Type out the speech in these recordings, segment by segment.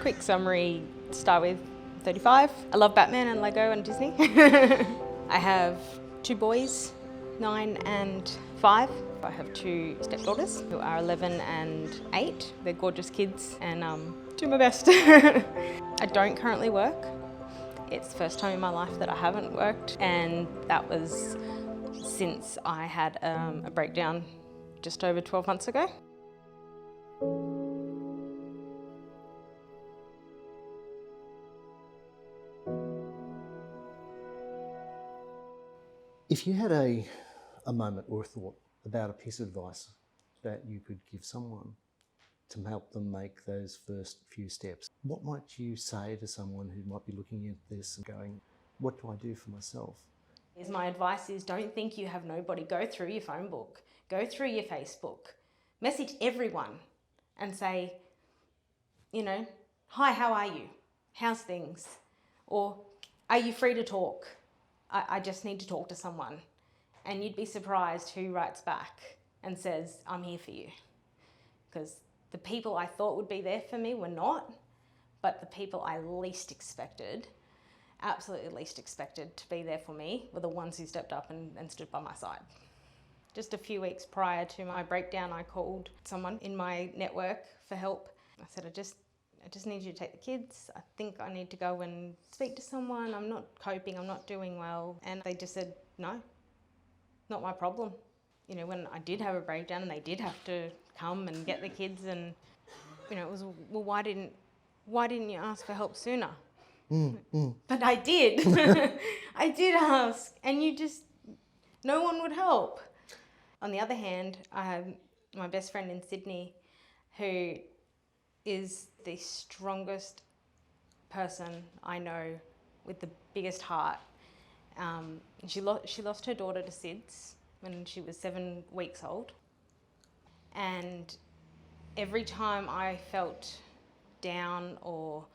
Quick summary to start with, 35. I love Batman and Lego and Disney. I have 2 boys, 9 and 5. I have 2 stepdaughters who are 11 and 8. They're gorgeous kids and do my best. I don't currently work. It's the first time in my life that I haven't worked, and that was since I had a breakdown just over 12 months ago. If you had a moment or a thought about a piece of advice that you could give someone to help them make those first few steps, what might you say to someone who might be looking at this and going, what do I do for myself? My advice is don't think you have nobody. Go through your phone book, go through your Facebook, message everyone and say, hi, how are you? How's things? Or are you free to talk? I just need to talk to someone. And you'd be surprised who writes back and says, I'm here for you. Because the people I thought would be there for me were not, but the people I least expected, absolutely least expected to be there for me, were the ones who stepped up and stood by my side. Just a few weeks prior to my breakdown, I called someone in my network for help. I said, I just need you to take the kids. I think I need to go and speak to someone. I'm not coping, I'm not doing well. And they just said, no, not my problem. When I did have a breakdown and they did have to come and get the kids, and it was, well, why didn't you ask for help sooner? But I did. I did ask, and no one would help. On the other hand, I have my best friend in Sydney who is the strongest person I know with the biggest heart. She lost her daughter to SIDS when she was 7 weeks old. And every time I felt down or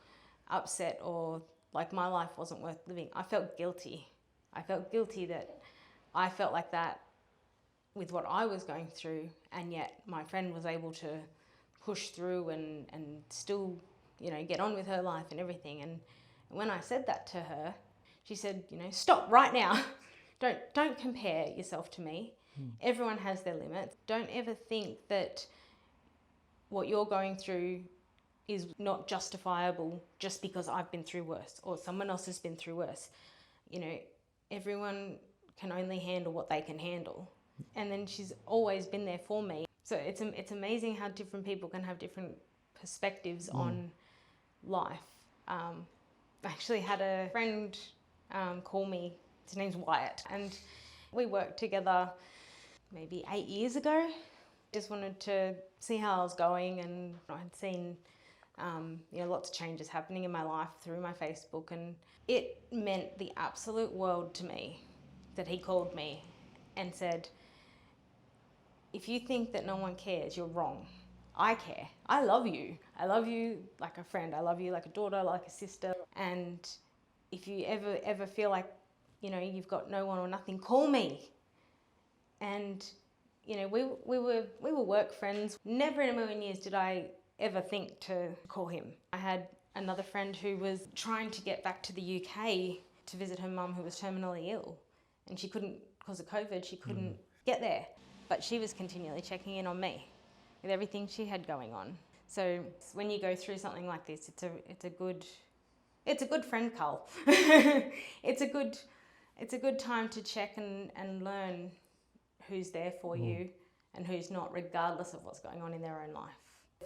upset or like my life wasn't worth living, I felt guilty. I felt guilty that I felt like that with what I was going through, and yet my friend was able to push through and still, get on with her life and everything. And when I said that to her, she said, stop right now. Don't compare yourself to me. Everyone has their limits. Don't ever think that what you're going through is not justifiable just because I've been through worse or someone else has been through worse. Everyone can only handle what they can handle. And then she's always been there for me. So it's amazing how different people can have different perspectives on life. I actually had a friend call me. His name's Wyatt, and we worked together maybe 8 years ago. Just wanted to see how I was going, and I had seen lots of changes happening in my life through my Facebook, and it meant the absolute world to me that he called me and said, if you think that no one cares, you're wrong. I care. I love you. I love you like a friend. I love you like a daughter, like a sister. And if you ever feel like, you've got no one or nothing, call me. And, we were work friends. Never in a million years did I ever think to call him. I had another friend who was trying to get back to the UK to visit her mum who was terminally ill. And she couldn't, because of COVID, she couldn't get there. But she was continually checking in on me with everything she had going on. So when you go through something like this, it's a good friend call. It's a good time to check and learn who's there for you and who's not, regardless of what's going on in their own life.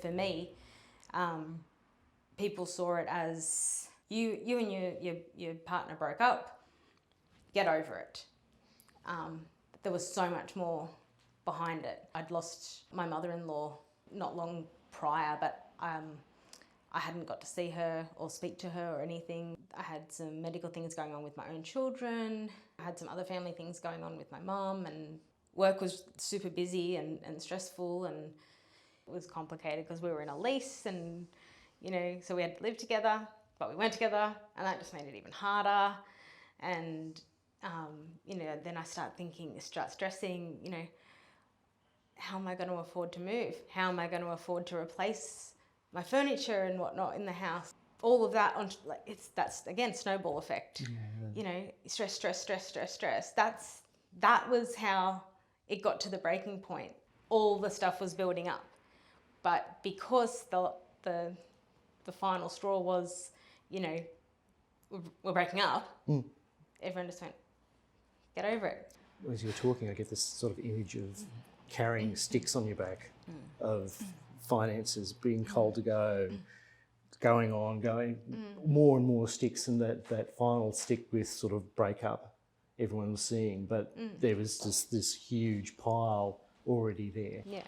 For me, people saw it as you and your partner broke up, get over it. There was so much more behind it. I'd lost my mother-in-law not long prior, but I hadn't got to see her or speak to her or anything. I had some medical things going on with my own children. I had some other family things going on with my mum, and work was super busy and stressful, and it was complicated because we were in a lease, and so we had to live together, but we weren't together, and that just made it even harder. And then I start stressing, how am I going to afford to move? How am I going to afford to replace my furniture and whatnot in the house. All of that on, like, that's again snowball effect. Yeah. You know, stress. That was how it got to the breaking point. All the stuff was building up, but because the final straw was, you know, we're breaking up. Everyone just went, get over it. As you're talking, I get this sort of image of carrying sticks on your back, of finances, being cold to go, going more and more sticks, and that final stick with sort of break up everyone was seeing, but there was just this huge pile already there. Yeah.